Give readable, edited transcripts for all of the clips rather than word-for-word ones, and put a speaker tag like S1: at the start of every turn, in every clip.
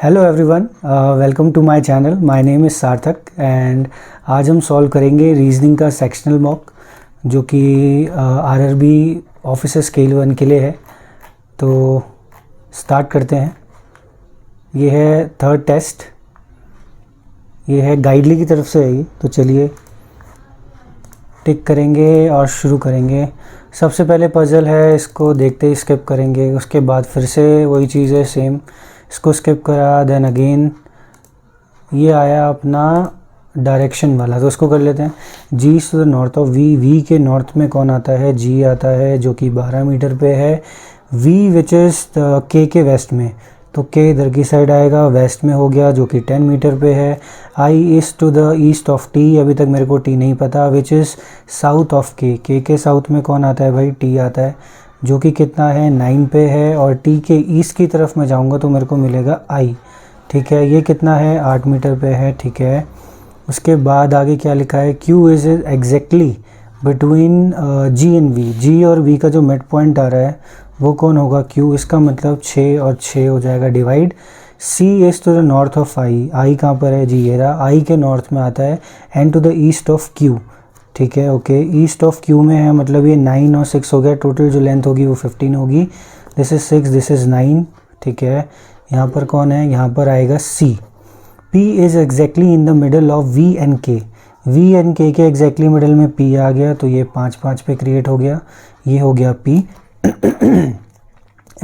S1: Hello everyone, welcome to my channel. My name is Sarthak and आज हम solve करेंगे reasoning का सेक्शनल मॉक जो कि आरआरबी ऑफिसर स्केल 1 के लिए है। तो स्टार्ट करते हैं। ये है थर्ड टेस्ट, ये है गाइडली की तरफ से है ये। तो चलिए टिक करेंगे और शुरू करेंगे। सबसे पहले पजल है, इसको देखते ही स्किप करेंगे। उसके बाद फिर से वही चीज़ है सेम, इसको स्किप करा, देन अगेन ये आया अपना डायरेक्शन वाला, तो उसको कर लेते हैं। G to the north of V, V के नॉर्थ में कौन आता है? जी आता है, जो कि 12 मीटर पे है। वी विच इज़ के वेस्ट में, तो के इधर की साइड आएगा, वेस्ट में हो गया, जो कि 10 मीटर पे है। I is to the east of T, अभी तक मेरे को टी नहीं पता। विच इज़ साउथ ऑफ के साउथ में कौन आता है भाई? टी आता है, जो कि कितना है? 9 पे है। और टी के ईस्ट की तरफ मैं जाऊंगा तो मेरे को मिलेगा आई, ठीक है। ये कितना है? 8 मीटर पे है, ठीक है। उसके बाद आगे क्या लिखा है? Q is exactly between G and V, G और वी का जो मिड पॉइंट आ रहा है वो कौन होगा? क्यू। इसका मतलब 6 और 6 हो जाएगा divide. C is to the north of I, I कहाँ पर है? जी ये रहा, आई के नॉर्थ में आता है। And to the east of Q, ठीक है, ओके। ईस्ट ऑफ क्यू में है, मतलब ये 9 और 6 हो गया। टोटल जो लेंथ होगी वो 15 होगी। दिस इज़ 6, दिस इज़ 9, ठीक है। यहाँ पर कौन है? यहाँ पर आएगा सी। P is exactly in the middle of V and K, V and K के एग्जैक्टली मिडल में P आ गया, तो ये 5-5 पे क्रिएट हो गया, ये हो गया P।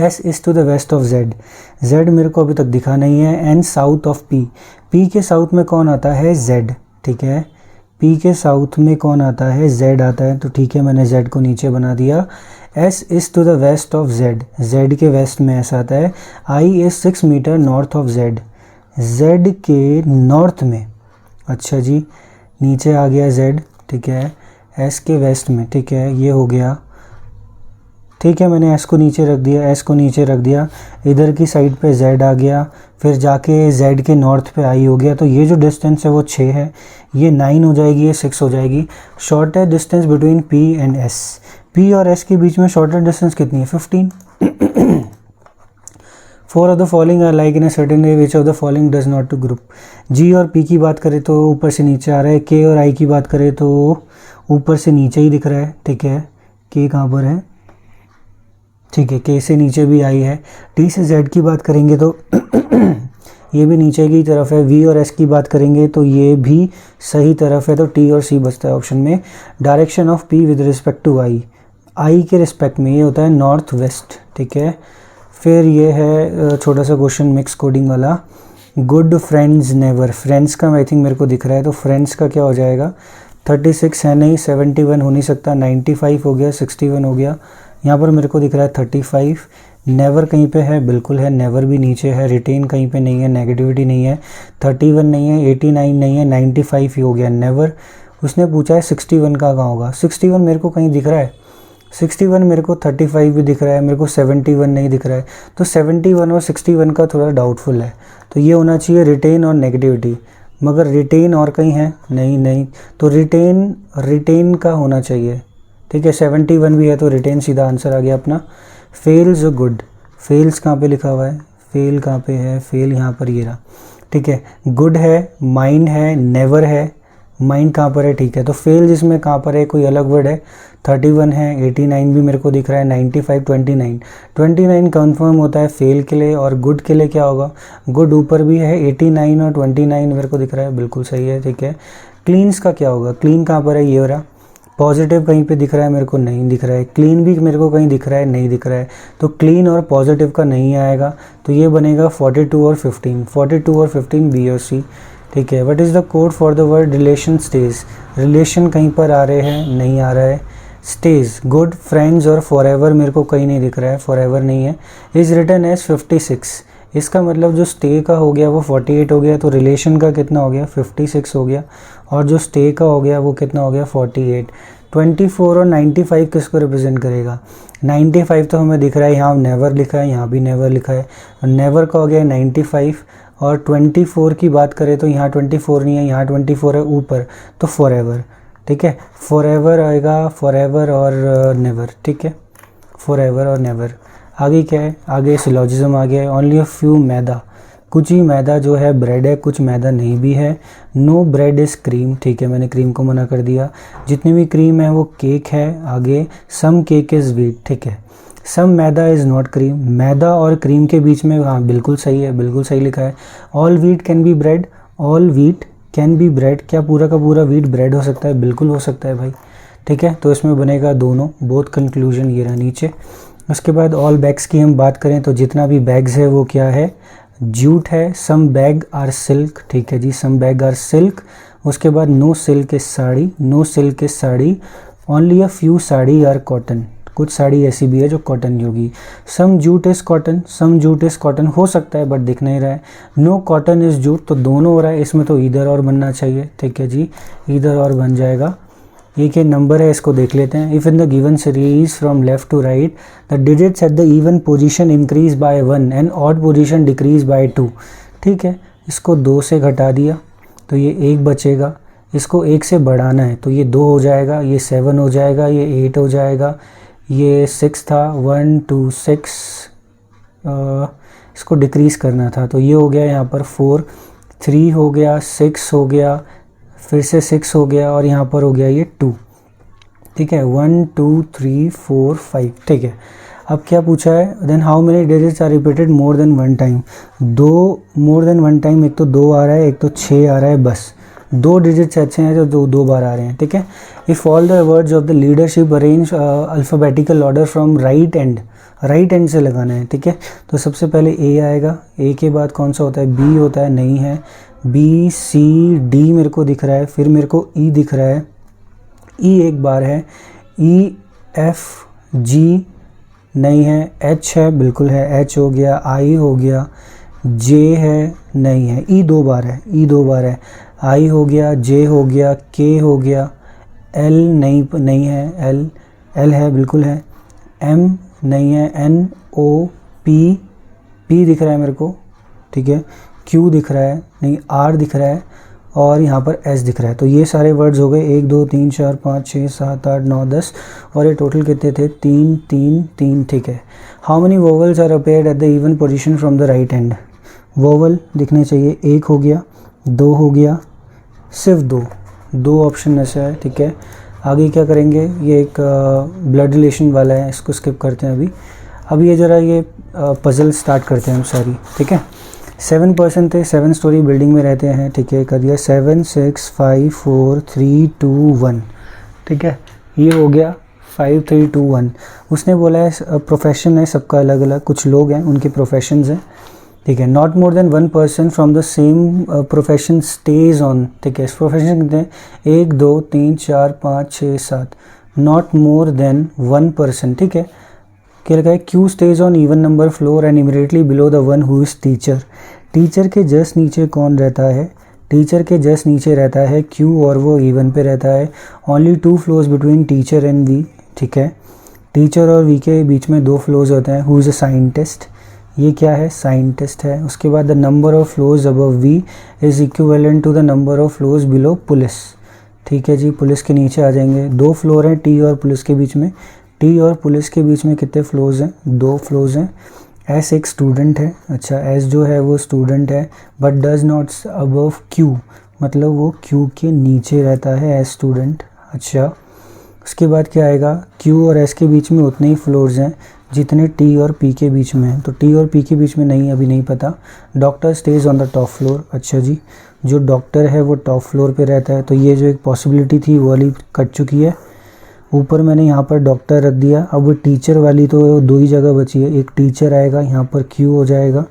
S1: S is to the west of Z, Z मेरे को अभी तक दिखा नहीं है। And south of P, P के साउथ में कौन आता है? Z, ठीक है। P के साउथ में कौन आता है? Z आता है, तो ठीक है, मैंने Z को नीचे बना दिया। S is to the west of Z, Z के वेस्ट में ऐसा आता है। I is 6 meter north of Z, Z के नॉर्थ में, अच्छा जी, नीचे आ गया Z, ठीक है। S के वेस्ट में, ठीक है, ये हो गया, ठीक है। मैंने S को नीचे रख दिया, S को नीचे रख दिया। इधर की साइड पे Z आ गया, फिर जाके Z के नॉर्थ पे I हो गया। तो ये जो डिस्टेंस है वो 6 है, ये 9 हो जाएगी, ये 6 हो जाएगी। शॉर्ट है distance between P and S, P और S के बीच में शॉर्टर डिस्टेंस कितनी है? 15। Four of the following are like in a certain way, which of the following does not to group. G और पी की बात करें तो ऊपर से नीचे आ रहा है। के और आई की बात करें तो ऊपर से नीचे ही दिख रहा है, ठीक है। के कहाँ पर है? ठीक है, के से नीचे भी आई है। टी से जेड की बात करेंगे तो ये भी नीचे की तरफ है। वी और एस की बात करेंगे तो ये भी सही तरफ है, तो टी और सी बचता है ऑप्शन में। Direction of P with respect to I, I के रिस्पेक्ट में ये होता है नॉर्थ वेस्ट, ठीक है। फिर ये है छोटा सा क्वेश्चन मिक्स कोडिंग वाला। गुड फ्रेंड्स नेवर, फ्रेंड्स का आई थिंक मेरे को दिख रहा है, तो फ्रेंड्स का क्या हो जाएगा? 36 है नहीं, 71 हो नहीं सकता, 95 हो गया, 61 हो गया। यहाँ पर मेरे को दिख रहा है 35। नेवर कहीं पे है? बिल्कुल है, नेवर भी नीचे है। रिटेन कहीं पे नहीं है, नेगेटिविटी नहीं है। 31 नहीं है, 89 नहीं है, 95 ही हो गया नेवर। उसने पूछा है 61 का कहाँ होगा? 61 मेरे को कहीं दिख रहा है, 61 मेरे को, 35 भी दिख रहा है मेरे को, 71 नहीं दिख रहा है। तो 71 और 61 का थोड़ा डाउटफुल है, तो ये होना चाहिए रिटेन और नेगेटिविटी। मगर रिटेन और कहीं है? नहीं, तो रिटेन का होना चाहिए, ठीक है। 71 भी है, तो रिटेन सीधा आंसर आ गया अपना। फेल्स और गुड, फेल्स कहाँ पे लिखा हुआ है? फेल कहाँ पे है? फेल यहाँ पर, ये रहा, ठीक है। गुड है, माइंड है, नेवर है, माइंड कहाँ पर है? ठीक है, तो फेल जिसमें कहाँ पर है? कोई अलग वर्ड है? 31 है, 89 भी मेरे को दिख रहा है, 95, 29 कंफर्म होता है फेल के लिए। और गुड के लिए क्या होगा? गुड ऊपर भी है, 89 और 29 मेरे को दिख रहा है, बिल्कुल सही है, ठीक है। क्लीन्स का क्या होगा? क्लीन कहाँ पर है? ये हो रहा। पॉजिटिव कहीं पे दिख रहा है? मेरे को नहीं दिख रहा है। क्लीन भी मेरे को कहीं दिख रहा है? नहीं दिख रहा है। तो क्लीन और पॉजिटिव का नहीं आएगा, तो ये बनेगा 42 और 15, 42 और 15 बी और सी, ठीक है। What is the code for the word relation stage? Relation कहीं पर आ रहे हैं? नहीं आ रहा है। स्टेज, गुड, फ्रेंड्स और फॉरएवर मेरे को कहीं नहीं दिख रहा है, फॉरएवर नहीं है। इज़ रिटन एज 56, इसका मतलब जो स्टे का हो गया वो 48 हो गया, तो रिलेशन का कितना हो गया? 56 हो गया। और जो स्टे का हो गया वो कितना हो गया? 48। 24 और 95 किसको रिप्रेजेंट करेगा? 95 तो हमें दिख रहा है, यहाँ नेवर लिखा है, यहाँ भी नेवर लिखा है, नेवर का हो गया 95। और 24 की बात करें तो यहाँ 24 नहीं है, यहाँ 24 है ऊपर, तो फॉरएवर, ठीक है। फॉरएवर आएगा, फॉरएवर और नेवर, ठीक है, फॉरएवर और नेवर। आगे क्या है? आगे सिलॉजिज्म आ गया है। ओनली अ फ्यू मैदा, कुछ ही मैदा जो है ब्रेड है, कुछ मैदा नहीं भी है। नो ब्रेड इज़ क्रीम, ठीक है, मैंने क्रीम को मना कर दिया। जितनी भी क्रीम है वो केक है। आगे सम केक इज़ व्हीट, ठीक है। सम मैदा इज़ नॉट क्रीम, मैदा और क्रीम के बीच में, हाँ बिल्कुल सही है, बिल्कुल सही लिखा है। All wheat can be bread, all wheat can be bread, क्या पूरा का पूरा व्हीट ब्रेड हो सकता है? बिल्कुल हो सकता है भाई, ठीक है। तो इसमें बनेगा दोनों, बोथ कंक्लूजन ये रहा नीचे। उसके बाद ऑल बैग्स की हम बात करें तो जितना भी बैग्स है वो क्या है? जूट है। सम बैग आर सिल्क, ठीक है जी, सम बैग आर सिल्क। उसके बाद no silk is sari, no silk is sari. Only a few sari are cotton, कुछ साड़ी ऐसी भी है जो कॉटन होगी। Some jute is cotton, some jute is cotton हो सकता है बट दिख नहीं रहा है। नो कॉटन इज़ जूट, तो दोनों हो रहा है, इसमें तो ईदर और बनना चाहिए, ठीक है जी, ईदर और बन जाएगा। ये क्या नंबर है इसको देख लेते हैं। If in the given series from left to right the digits at the even position increase by 1 and odd position decrease by 2, ठीक है। इसको 2 से घटा दिया तो ये 1 बचेगा। इसको 1 से बढ़ाना है तो ये 2 हो जाएगा, ये 7 हो जाएगा, ये 8 हो जाएगा, ये 6 था, 1 2 6। इसको डिक्रीज़ करना था तो ये हो गया यहाँ पर 4, 3 हो गया, 6 हो गया, फिर से 6 हो गया और यहाँ पर हो गया ये 2, ठीक है। 1 2 3 4 5, ठीक है। अब क्या पूछा है? Then how many digits are repeated more than 1 time. 2 more than 1 time, एक तो 2 आ रहा है, एक तो 6 आ रहा है, बस 2 डिजिट्स अच्छे हैं जो 2 बार आ रहे हैं, ठीक है। If all the words of the leadership arrange alphabetical order from right and, right and से लगाना है, ठीक है। तो सबसे पहले ए आएगा, ए के बाद कौन सा होता है? बी होता है, नहीं है। बी सी डी मेरे को दिख रहा है, फिर मेरे को ई दिख रहा है, ई एक बार है, ई एफ जी नहीं है, एच है, बिल्कुल है, एच हो गया, आई हो गया, जे है, नहीं है, ई 2 बार है, ई 2 बार है, आई हो गया, जे हो गया, के हो गया, एल नहीं है, एल है, बिल्कुल है, एम नहीं है, एन ओ पी दिख रहा है मेरे को, ठीक है, क्यू दिख रहा है, नहीं, आर दिख रहा है और यहाँ पर एस दिख रहा है। तो ये सारे वर्ड्स हो गए, 1 2 3 4 5 6 7 8 9 10 और ये टोटल कितने थे? 3 3 3, ठीक है। How many vowels are appeared at the even position from the right hand? Vowel दिखने चाहिए, 1 हो गया, 2 हो गया, सिर्फ 2 ऑप्शन ऐसा है, ठीक है। आगे क्या करेंगे? ये एक ब्लड रिलेशन वाला है, इसको स्किप करते हैं अभी ये ज़रा ये पजल स्टार्ट करते हैं हम सारी, ठीक है। 7 पर्सन थे, 7 स्टोरी बिल्डिंग में रहते हैं, ठीक है, कर दिया 7 6 5 4 3 2 1, ठीक है। ये हो गया 5 3 2 1। उसने बोला है प्रोफेशन है सबका अलग अलग, कुछ लोग हैं उनके प्रोफेशंस हैं, ठीक है। Not more than 1 person from the same profession stage on, ठीक है। इस प्रोफेशन कितने हैं? 1 2 3 4 5 6 7, नॉट मोर देन 1 पर्सन, ठीक है। क्या लिखा है? Q stage on even number floor and immediately below the one who is teacher. Teacher के जस्ट नीचे कौन रहता है? टीचर के जस्ट नीचे रहता है क्यू और वो इवन पे रहता है। Only 2 floors between teacher and V, ठीक है। टीचर और वी के बीच में 2 फ्लोर्स होते हैं। हु इज़ अ साइंटिस्ट, ये क्या है? साइंटिस्ट है। उसके बाद the number of floors above V is equivalent to the number of floors below police, ठीक है जी। पुलिस के नीचे आ जाएंगे, 2 फ्लोर हैं टी और पुलिस के बीच में। टी और पुलिस के बीच में कितने फ्लोर्स हैं? 2 फ्लोर्स हैं। एस एक स्टूडेंट है, अच्छा एस जो है वो स्टूडेंट है but does not above Q, मतलब वो क्यू के नीचे रहता है एस स्टूडेंट, अच्छा। उसके बाद क्या आएगा? क्यू और एस के बीच में उतने ही फ्लोर्स हैं जितने टी और पी के बीच में हैं, तो टी और पी के बीच में नहीं, अभी नहीं पता। Doctor stage on the top floor, अच्छा जी, जो डॉक्टर है वो टॉप फ्लोर पे रहता है, तो ये जो एक पॉसिबिलिटी थी वो वाली कट चुकी है। ऊपर मैंने यहाँ पर डॉक्टर रख दिया। अब टीचर वाली तो 2 ही जगह बची है, एक टीचर आएगा यहाँ पर क्यू हो जाएगा,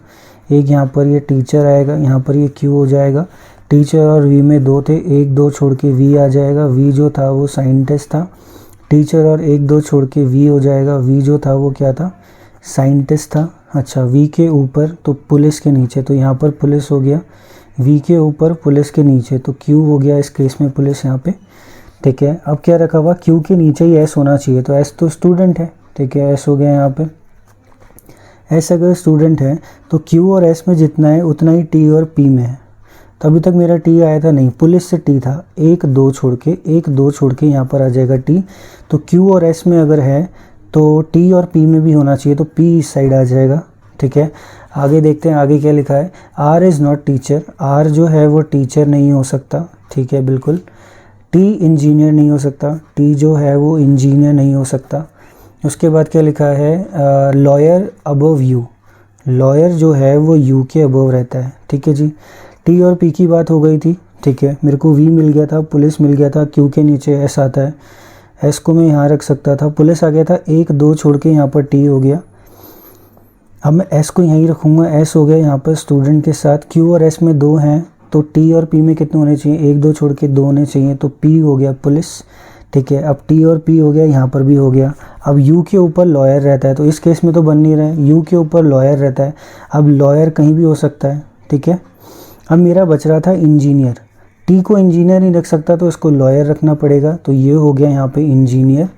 S1: एक यहाँ पर ये टीचर आएगा यहाँ पर ये क्यू हो जाएगा। टीचर और वी में 2 थे, 1 2 छोड़ के वी आ जाएगा, वी जो था वो साइंटिस्ट था। टीचर और 1 2 छोड़ के वी हो जाएगा, वी जो था वो क्या था? साइंटिस्ट था, अच्छा। वी के ऊपर तो पुलिस के नीचे, तो यहाँ पर पुलिस हो गया। वी के ऊपर पुलिस के नीचे, तो क्यू हो गया इस केस में पुलिस यहाँ पे, ठीक है। अब क्या रखा हुआ? क्यू के नीचे ही एस होना चाहिए, तो एस तो स्टूडेंट है, ठीक है, एस हो गया यहाँ पे। एस अगर स्टूडेंट है तो क्यू और एस में जितना है उतना ही टी और पी में है। तो अभी तक मेरा टी आया था नहीं, पुलिस से टी था, 1 2 छोड़ के यहाँ पर आ जाएगा टी। तो क्यू और एस में अगर है तो टी और पी में भी होना चाहिए, तो पी इस साइड आ जाएगा, ठीक है। आगे देखते हैं आगे क्या लिखा है। R is not teacher, R जो है वो टीचर नहीं हो सकता, ठीक है बिल्कुल। टी इंजीनियर नहीं हो सकता, टी जो है वो इंजीनियर नहीं हो सकता। उसके बाद क्या लिखा है, लॉयर अबव यू, लॉयर जो है वो यू के अबव रहता है, ठीक है जी। टी और पी की बात हो गई थी, ठीक है। मेरे को वी मिल गया था, पुलिस मिल गया था, क्यू के नीचे एस आता है, एस को मैं यहाँ रख सकता था, पुलिस आ गया था, 1 2 छोड़ के यहाँ पर टी हो गया। अब मैं एस को यहीं रखूँगा, एस हो गया यहाँ पर स्टूडेंट के साथ। क्यू और एस में 2 हैं, तो टी और पी में कितने होने चाहिए, 1 2 छोड़ के 2 होने चाहिए, तो पी हो गया पुलिस, ठीक है। अब टी और पी हो गया, यहाँ पर भी हो गया। अब यू के ऊपर लॉयर रहता है, तो इस केस में तो बन नहीं रहा है, यू के ऊपर लॉयर रहता है। अब लॉयर कहीं भी हो सकता है, ठीक है। अब मेरा बच रहा था इंजीनियर, टी को इंजीनियर नहीं रख सकता तो इसको लॉयर रखना पड़ेगा, तो ये हो गया यहाँ पे इंजीनियर।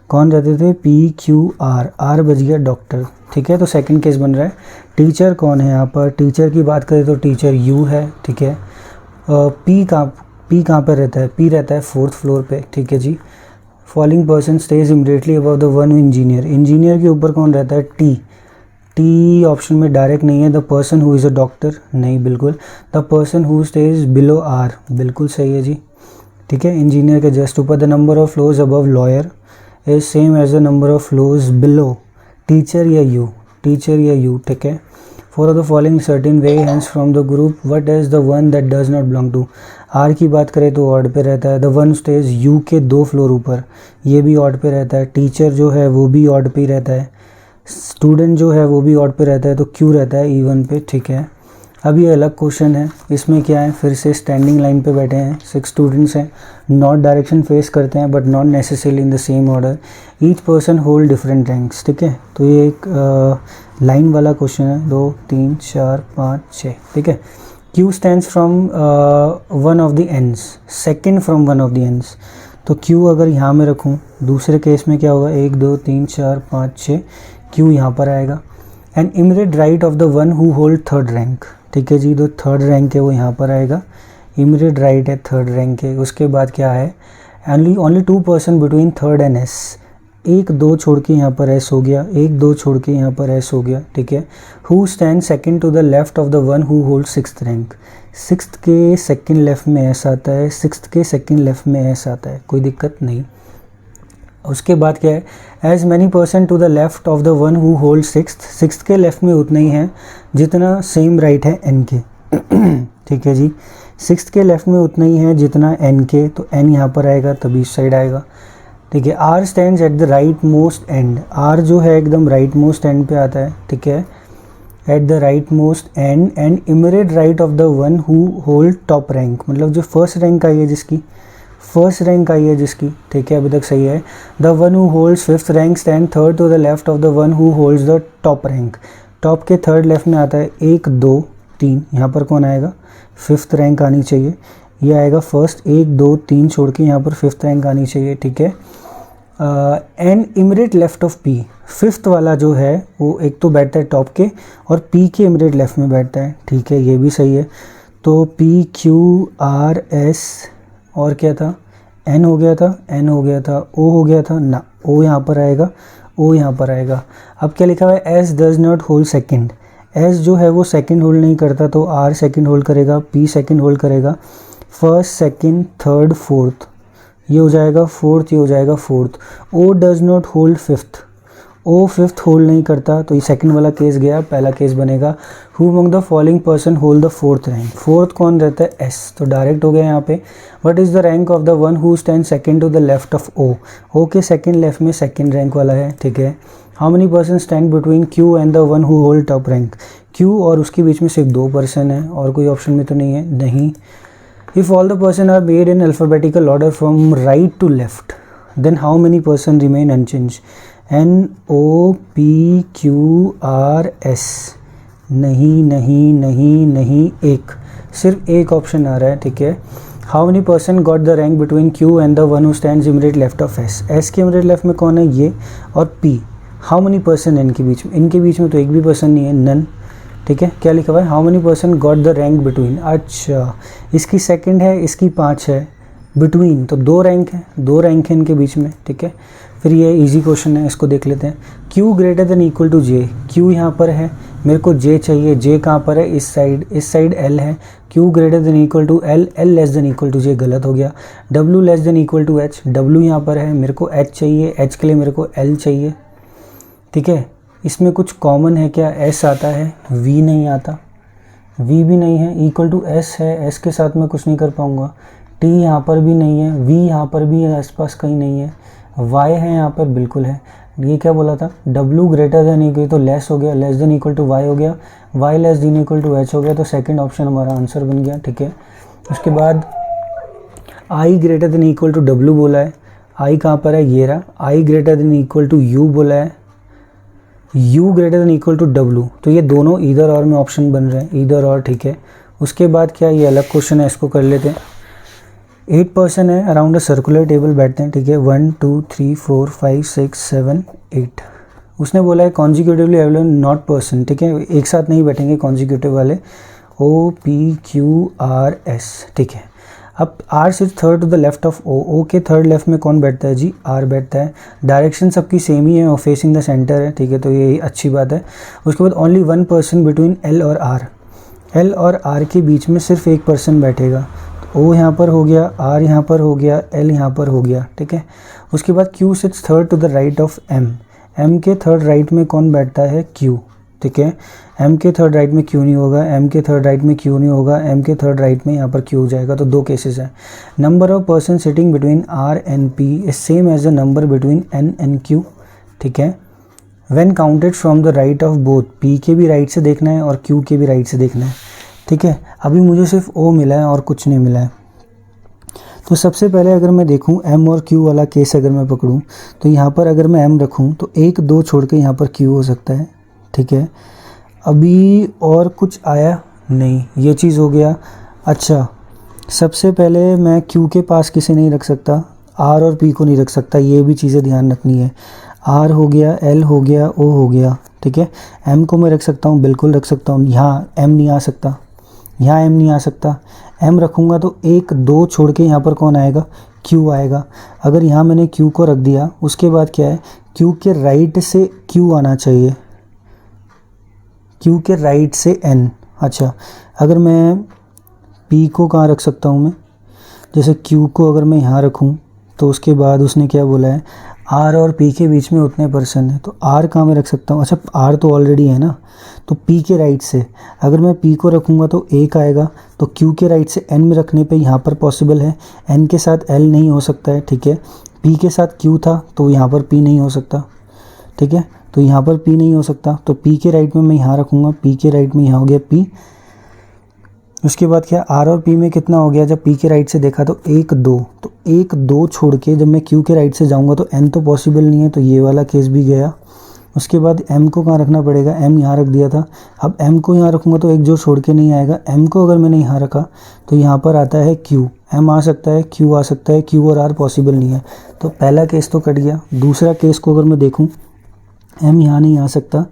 S1: कौन रहते थे, पी क्यू आर, आर बच गया डॉक्टर, ठीक है। तो सेकंड केस बन रहा है। टीचर कौन है यहाँ पर, टीचर की बात करें तो टीचर यू है, ठीक है। पी कहाँ पर रहता है, पी रहता है 4th फ्लोर पे, ठीक है जी। Following person stage immediately above the one engineer, engineer के ऊपर कौन रहता है, टी, टी ऑप्शन में डायरेक्ट नहीं है। The person who is a doctor, नहीं बिल्कुल। The person who stage below R, बिल्कुल सही है जी, ठीक है। इंजीनियर के जस्ट ऊपर। The number of floors above lawyer is same as the number of floors below teacher या यू, टीचर या यू, ठीक है। Four of the following certain way hence from the group, what is the one that does not belong to. R की बात करें तो odd पे रहता है। द वन स्टेज यू के 2 फ्लोर ऊपर, ये भी ऑड पे रहता है। टीचर जो है वो भी ऑड पे ही रहता है। स्टूडेंट जो है वो भी ऑड पे रहता है, तो क्यू रहता है इवन पे, ठीक है। अब ये अलग क्वेश्चन है, इसमें क्या है, फिर से स्टैंडिंग लाइन पे बैठे हैं, 6 स्टूडेंट्स हैं, नॉर्थ डायरेक्शन फेस करते हैं but not necessarily in the same order. Each person hold different ranks, ठीक है। तो ये एक लाइन वाला क्वेश्चन है, 2 3 4 5 6, ठीक है। Q stands from one of the ends, second from one of the ends, तो क्यू अगर यहाँ में रखूँ, दूसरे केस में क्या होगा, 1 2 3 4 5 6, क्यू यहाँ पर आएगा। And immediate right of the one who hold 3rd rank, ठीक है जी। तो 3rd रैंक है वो यहाँ पर आएगा, इमीडिएट राइट है 3rd रैंक है। उसके बाद क्या है, only 2 person between 3rd and S, 1 2 छोड़ के यहाँ पर एस हो गया, 1 2 छोड़ के यहाँ पर एस हो गया, ठीक है। Who stand second to the left of the one who hold 6th rank, 6th के सेकंड लेफ्ट में एस आता है, 6th के सेकंड लेफ्ट में एस आता है, कोई दिक्कत नहीं। उसके बाद क्या है, as many person to the left of the one who hold 6th के लेफ्ट में उतना ही है जितना सेम राइट है एन के, ठीक है जी। 6th के लेफ्ट में उतना ही है जितना एन के, तो एन यहाँ पर आएगा तभी इस साइड आएगा, ठीक है। R stands at the right most end, R जो है एकदम राइट मोस्ट एंड पे आता है, ठीक है, eight the right most and and immediate right of the one who hold top rank, मतलब जो फर्स्ट रैंक आई है जिसकी, फर्स्ट रैंक आई है जिसकी, ठीक है, अभी तक सही है। The one who holds 5th rank stand 3rd to the left of the one who holds the top rank, top के 3rd लेफ्ट में आता है 1 2 3, यहाँ पर कौन आएगा, 5th रैंक आनी चाहिए, ये आएगा फर्स्ट, 1 2 3 छोड़ के यहाँ पर 5th रैंक आनी चाहिए, ठीक है। And immediate left of P, 5th वाला जो है वो एक तो बैठता है टॉप के और पी के इमीडिएट लेफ्ट में बैठता है, ठीक है, ये भी सही है। तो पी क्यू आर एस और क्या था, एन हो गया था, एन हो गया था, ओ हो गया था ना, ओ यहाँ पर आएगा, ओ यहाँ पर आएगा। अब क्या लिखा हुआ है, S does not hold second, S जो है वो सेकंड होल्ड नहीं करता, तो आर सेकंड होल्ड करेगा, पी सेकंड होल्ड करेगा, फर्स्ट सेकंड थर्ड फोर्थ, ये हो जाएगा 4th, ये हो जाएगा 4th। O does not hold 5th, O 5th hold नहीं करता, तो ये सेकंड वाला केस गया, पहला केस बनेगा who among the following person hold the 4th rank, 4th कौन रहता है, एस, तो डायरेक्ट हो गया यहाँ पे। What is the rank of the one who stand second to the left of O, O के सेकंड लेफ्ट में सेकंड रैंक वाला है, ठीक है। How many person stand between Q and the one who hold top rank, Q और उसके बीच में सिर्फ 2 पर्सन है, और कोई ऑप्शन में तो नहीं है, नहीं। If all the person are made in alphabetical order from right to left, then how many person remain unchanged? N O P Q R S, नहीं नहीं नहीं नहीं, एक, सिर्फ एक ऑप्शन आ रहा है, ठीक है। How many person got the rank between Q and the one who stands immediate left of S? S के immediate left में कौन है, ये, और P, how many person इनके बीच में, इनके बीच में तो एक भी पर्सन नहीं है, नन, ठीक है। क्या लिखा हुआ है, how many person got the rank between, अच्छा इसकी सेकंड है, इसकी 5 है, बिटवीन तो 2 रैंक है, 2 रैंक है इनके बीच में, ठीक है। फिर ये इजी क्वेश्चन है, इसको देख लेते हैं। Q greater than equal to J, Q यहाँ पर है, मेरे को जे चाहिए, जे कहाँ पर है, इस साइड एल है, Q greater than equal to L, L less than equal to J, गलत हो गया, W less than equal to H, W यहाँ पर है, मेरे को एच चाहिए, एच के लिए मेरे को एल चाहिए, ठीक है। इसमें कुछ कॉमन है क्या, एस आता है, वी नहीं आता, वी भी नहीं है, इक्वल टू एस है, एस के साथ मैं कुछ नहीं कर पाऊँगा, टी यहाँ पर भी नहीं है, वी यहाँ पर भी आसपास कहीं नहीं है, वाई है यहाँ पर, बिल्कुल है। ये क्या बोला था, डब्ल्यू ग्रेटर देन इक्वल तो लेस हो गया, less than equal to Y हो गया, Y less than equal to H हो गया, तो सेकंड ऑप्शन हमारा आंसर बन गया, ठीक है। उसके बाद I greater than equal to W बोला है, आई कहाँ पर है, ये रहा, I greater than equal to U बोला है, u greater than equal to w, तो ये दोनों इधर और में ऑप्शन बन रहे हैं, इधर और, ठीक है। उसके बाद क्या, ये अलग क्वेश्चन है, इसको कर लेते हैं। 8 पर्सन है, अराउंड अ सर्कुलर टेबल बैठते हैं, ठीक है, 1 2 3 4 5 6 7 8। उसने बोला है कॉन्जिक्यूटिवली अवेलेबल नॉट पर्सन, ठीक है, एक साथ नहीं बैठेंगे कॉन्जिक्यूटिव वाले, O P Q R S, ठीक है। अब R sit third to the left of O, O के थर्ड लेफ्ट में कौन बैठता है जी, आर बैठता है, डायरेक्शन सबकी सेम ही है और फेसिंग द सेंटर है, ठीक है, तो ये अच्छी बात है। उसके बाद ओनली 1 पर्सन बिटवीन एल और आर, एल और आर के बीच में सिर्फ एक पर्सन बैठेगा, तो ओ यहाँ पर हो गया, आर यहाँ पर हो गया, एल यहाँ पर हो गया, ठीक है। उसके बाद Q sits third to the right of M, M के थर्ड राइट में कौन बैठता है, क्यू, ठीक है। एम के थर्ड राइट में क्यू नहीं होगा, एम के थर्ड राइट में क्यू नहीं होगा, एम के थर्ड राइट में यहाँ पर क्यू हो जाएगा, तो 2 केसेस हैं। Number of person sitting between R and P is same as the number between N and Q, ठीक है। When counted from the right of both, P के भी राइट से देखना है और क्यू के भी राइट से देखना है, ठीक है। अभी मुझे सिर्फ ओ मिला है और कुछ नहीं मिला है, तो सबसे पहले अगर मैं देखूं एम और क्यू वाला केस अगर मैं पकड़ूं, तो यहाँ पर अगर मैं एम रखूं तो 1 2 छोड़ के यहाँ पर क्यू हो सकता है, ठीक है। अभी और कुछ आया नहीं, ये चीज़ हो गया। अच्छा, सबसे पहले मैं क्यू के पास किसे नहीं रख सकता, आर और पी को नहीं रख सकता, ये भी चीज़ें ध्यान रखनी है। आर हो गया, एल हो गया, ओ हो गया, ठीक है। एम को मैं रख सकता हूँ, बिल्कुल रख सकता हूँ, यहाँ एम नहीं आ सकता, यहाँ एम नहीं आ सकता। एम रखूँगा तो 1 2 छोड़ के यहाँ पर कौन आएगा, क्यू आएगा। अगर यहाँ मैंने क्यू को रख दिया, उसके बाद क्या है, क्यू के राइट से क्यू आना चाहिए, क्यू के राइट से एन। अच्छा, अगर मैं पी को कहाँ रख सकता हूँ मैं, जैसे क्यू को अगर मैं यहाँ रखूँ तो उसके बाद उसने क्या बोला है, आर और पी के बीच में उतने पर्सन है, तो आर कहाँ में रख सकता हूँ, अच्छा आर तो ऑलरेडी है ना, तो पी के राइट से अगर मैं पी को रखूँगा तो 1 आएगा, तो क्यू के राइट से एन में रखने पे यहाँ पर पॉसिबल है, एन के साथ एल नहीं हो सकता है, ठीक है। पी के साथ क्यू था तो यहाँ पर पी नहीं हो सकता, ठीक है, तो यहाँ पर पी नहीं हो सकता, तो पी के राइट में मैं यहाँ रखूँगा, पी के राइट में यहाँ हो गया पी। उसके बाद क्या, आर और पी में कितना हो गया, जब पी के राइट से देखा तो 1 2, तो 1 2 छोड़ के जब मैं क्यू के राइट से जाऊंगा तो एन तो पॉसिबल नहीं है, तो ये वाला केस भी गया। उसके बाद एम को कहाँ रखना पड़ेगा, एम यहाँ रख दिया था, अब एम को यहाँ रखूँगा तो 1 जो छोड़ के नहीं आएगा, एम को अगर मैंने यहाँ रखा तो यहाँ पर आता है क्यू, एम आ सकता है, क्यू आ सकता है, क्यू और आर पॉसिबल नहीं है, तो पहला केस तो कट गया। दूसरा केस को अगर मैं देखूँ, एम यहाँ नहीं आ सकता,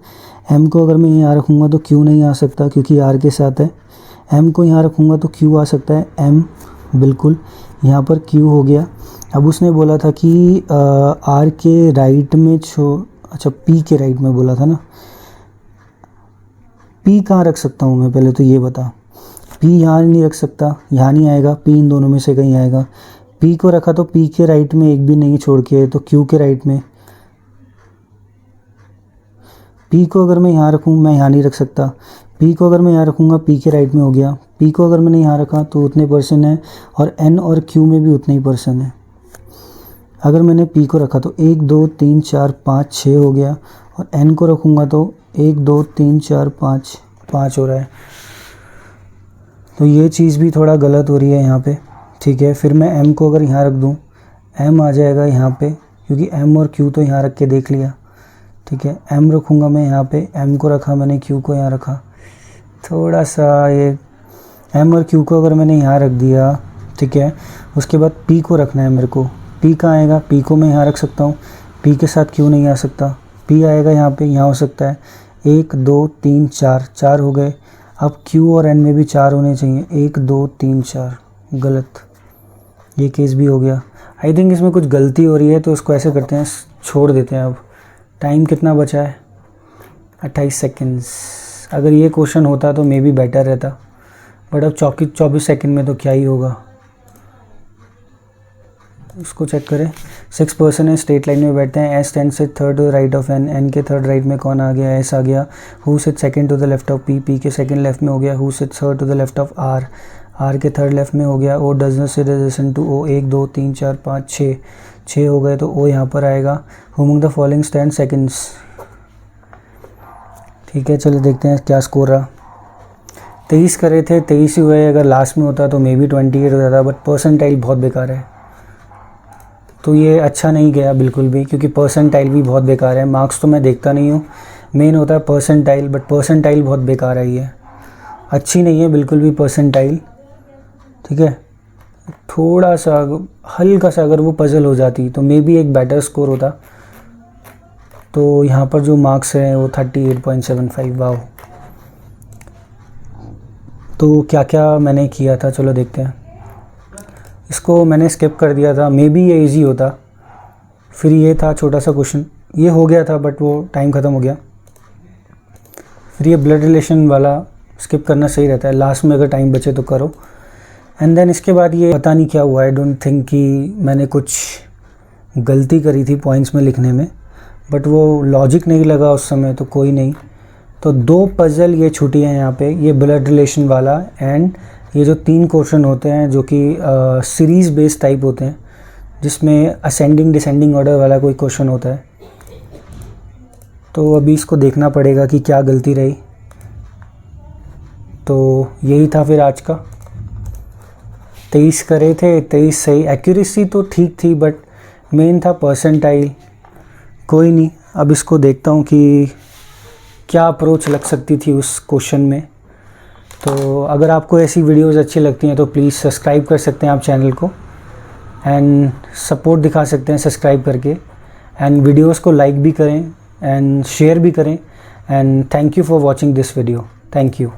S1: एम को अगर मैं यहाँ रखूँगा तो क्यू नहीं आ सकता क्योंकि आर के साथ है, एम को यहाँ रखूँगा तो क्यू आ सकता है, एम बिल्कुल यहाँ पर क्यू हो गया। अब उसने बोला था कि आर के राइट में अच्छा पी के राइट में बोला था ना, पी कहाँ रख सकता हूँ मैं, पहले तो ये बता। पी यहाँ नहीं रख सकता, यहाँ नहीं आएगा, पी इन दोनों में से कहीं आएगा। पी को रखा तो पी के राइट में एक भी नहीं छोड़ के, तो क्यू के राइट में। पी को अगर मैं यहाँ रखूँ, मैं यहाँ नहीं रख सकता, पी को अगर मैं यहाँ रखूँगा पी के राइट में हो गया, पी को अगर मैंने यहाँ रखा तो उतने पर्सन है, और एन और क्यू में भी उतने ही पर्सन है। अगर मैंने पी को रखा तो 1 2 3 4 5 6 हो गया, और एन को रखूँगा तो 1 2 3 4 5 5 हो रहा है, तो ये चीज़ भी थोड़ा गलत हो रही है यहाँ पे, ठीक है। फिर मैं एम को अगर यहाँ रख दूँ, एम आ जाएगा यहाँ पे, क्योंकि एम और क्यू तो यहाँ रख के देख लिया, ठीक है। एम रखूँगा मैं यहाँ पे, एम को रखा मैंने, क्यू को यहाँ रखा, थोड़ा सा ये एम और क्यू को अगर मैंने यहाँ रख दिया, ठीक है। उसके बाद पी को रखना है मेरे को, पी कहाँ आएगा, पी को मैं यहाँ रख सकता हूँ, पी के साथ क्यू नहीं आ सकता, पी आएगा यहाँ पे, यहाँ हो सकता है। 1 2 3 4 4 हो गए, अब क्यू और एन में भी 4 होने चाहिए, 1 2 3 4, गलत, ये केस भी हो गया। आई थिंक इसमें कुछ गलती हो रही है, तो इसको ऐसे करते हैं, छोड़ देते हैं। अब टाइम कितना बचा है, 28 सेकेंड्स, अगर ये क्वेश्चन होता तो मे बी बेटर रहता, बट अब 24 सेकंड में तो क्या ही होगा। उसको चेक करें। 6 पर्सन है, स्ट्रेट लाइन में बैठते हैं। S tend sit third to the right of N, N के थर्ड राइट में कौन आ गया, एस आ गया। Who sit second to the left of P, P के सेकंड लेफ्ट में हो गया। Who sit third to the left of R, R के थर्ड लेफ्ट में हो गया। O does not sit adjacent to O, 1 2 3 4 5 6 हो गए, तो ओ यहाँ पर आएगा। हुमंग द फॉलोइंग स्टैंड सेकंड्स। ठीक है, चलो देखते हैं क्या स्कोर रहा। 23 करे थे, 23 ही हुए। अगर लास्ट में होता तो मे बी 28 हो जाता, बट परसेंटाइल बहुत बेकार है, तो ये अच्छा नहीं गया बिल्कुल भी, क्योंकि परसेंटाइल भी बहुत बेकार है। मार्क्स तो मैं देखता नहीं हूँ, मेन होता है परसेंटाइल, बट परसेंटाइल बहुत बेकार है, ये अच्छी नहीं है बिल्कुल भी परसेंटाइल। ठीक है, थोड़ा सा हल्का सा अगर वो पजल हो जाती तो मे बी एक बेटर स्कोर होता। तो यहाँ पर जो मार्क्स हैं वो 38.75। वाओ। तो क्या क्या मैंने किया था, चलो देखते हैं। इसको मैंने स्किप कर दिया था, मे बी ये इजी होता। फिर ये था छोटा सा क्वेश्चन, ये हो गया था बट वो टाइम ख़त्म हो गया। फिर ये ब्लड रिलेशन वाला स्किप करना सही रहता है, लास्ट में अगर टाइम बचे तो करो। एंड देन इसके बाद ये पता नहीं क्या हुआ, आई डोंट थिंक कि मैंने कुछ गलती करी थी पॉइंट्स में लिखने में, बट वो लॉजिक नहीं लगा उस समय, तो कोई नहीं। तो 2 पजल ये छूटी हैं यहाँ पे, ये ब्लड रिलेशन वाला एंड ये जो 3 क्वेश्चन होते हैं जो कि सीरीज़ बेस्ड टाइप होते हैं, जिसमें असेंडिंग डिसेंडिंग ऑर्डर वाला कोई क्वेश्चन होता है। तो अभी इसको देखना पड़ेगा कि क्या गलती रही। तो यही था फिर आज का। 23 करे थे, 23 सही, एक्यूरेसी तो ठीक थी, बट मेन था परसेंटाइल। कोई नहीं, अब इसको देखता हूँ कि क्या अप्रोच लग सकती थी उस क्वेश्चन में। तो अगर आपको ऐसी वीडियोस अच्छी लगती हैं तो प्लीज़ सब्सक्राइब कर सकते हैं आप चैनल को, एंड सपोर्ट दिखा सकते हैं सब्सक्राइब करके, एंड वीडियोस को लाइक भी करें एंड शेयर भी करें। And thank you for watching this video. Thank you.